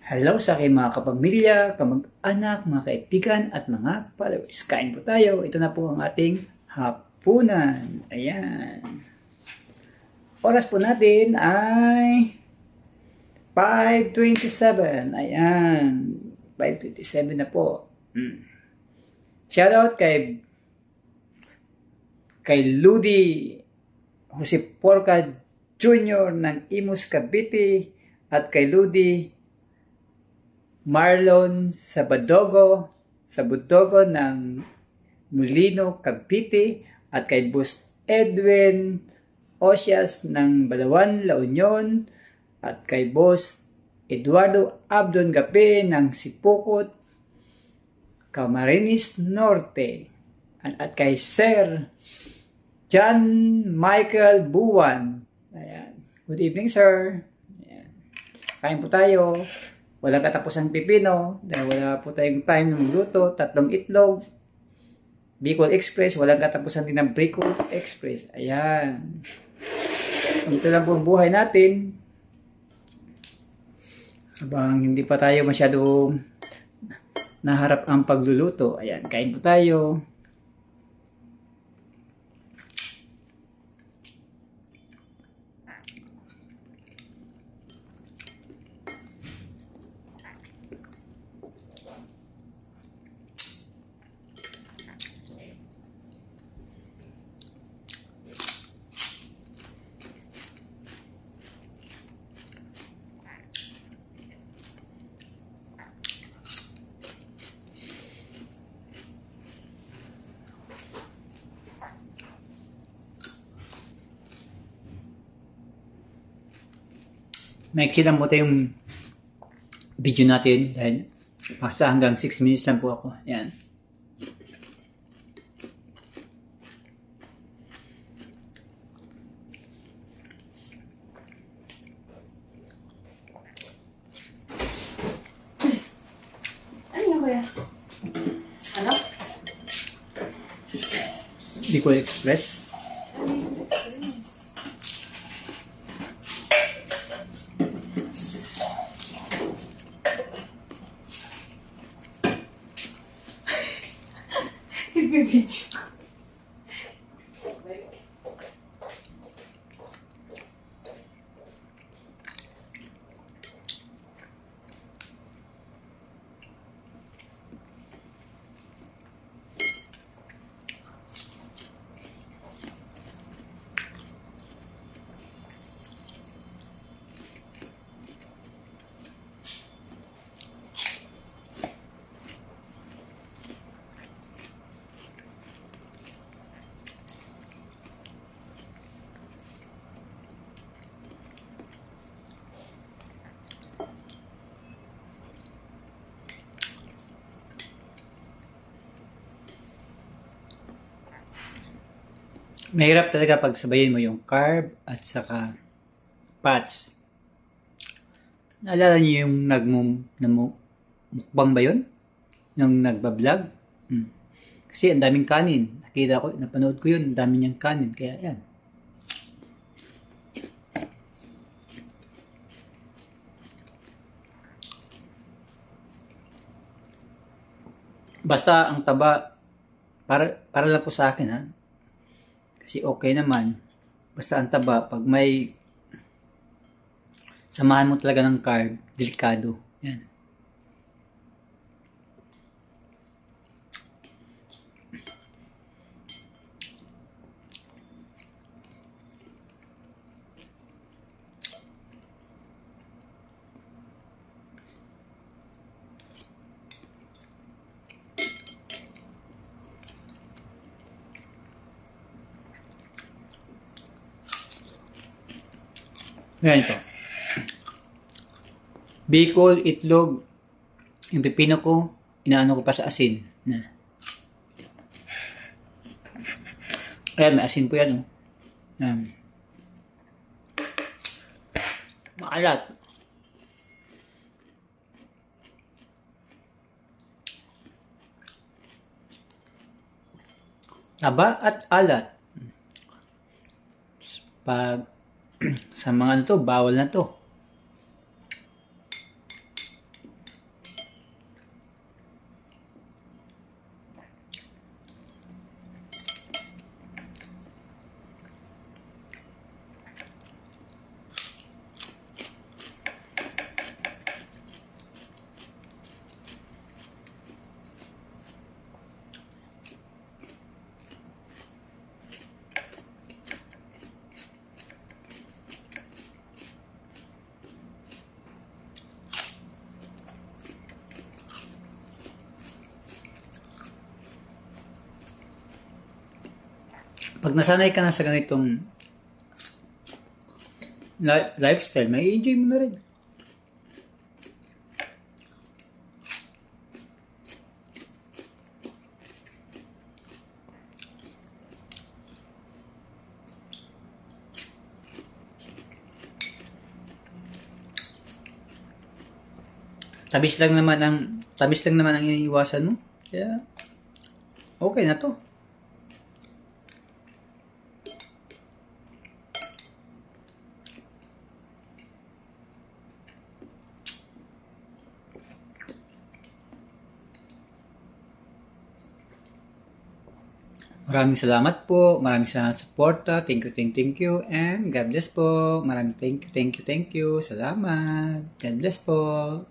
Hello sa aking mga kapamilya, kamag-anak, mga kaibigan at mga followers. Kain po tayo. Ito na po ang ating hapunan. Ayan. Oras po natin ay 5:27. Ayan. 5:27 na po. Shoutout kay Ludi Jose Porca Jr. ng Imus Cavite at kay Ludi Marlon Sabudogo ng Molino, Cavite at kay Boss Edwin Osias ng Balawan, La Union at kay Boss Eduardo Abdon Gape ng Sipokot, Camarines Norte at kay Sir John Michael Buwan. Ayan. Good evening, sir. Ayan. Kain po tayo. Walang katapusang pipino dahil wala po tayong time ng luto. 3 itlog. Bicol Express. Walang katapusan din ng Bicol Express. Ayan. Dito lang po ang buhay natin. Habang hindi pa tayo masyadong naharap ang pagluluto. Ayan. Kain po tayo. Maiksi lang po yung video natin dahil basta hanggang 6 minutes lang po ako. Ayan. Ano yun, kuya? Ano? Bicol Express. Video. Mahirap talaga pag sabayin mo yung carb at saka fats. Naalala niyo yung mukbang ba yun? Yung nagbablog? Kasi ang daming kanin. Nakita ko, napanood ko yun, ang dami niyang kanin. Kaya yan. Basta ang taba, para lang po sa akin, ha? Kasi okay naman. Basta ang taba, pag may samahan mo talaga ng carb, delikado. Yan. Ngayon ito. Bicol, itlog, yung pipino ko, inaano ko pa sa asin. Ayan, may asin po yan. Maalat. Taba at alat. Pag sa mga ano to, bawal na to. Pag nasanay ka na sa ganitong lifestyle, may enjoy mo na rin. Tamis lang naman ang iniiwasan mo. Kaya okay na to. Maraming salamat po. Maraming salamat sa suporta. Thank you. And God bless po. Maraming thank you. Salamat. God bless po.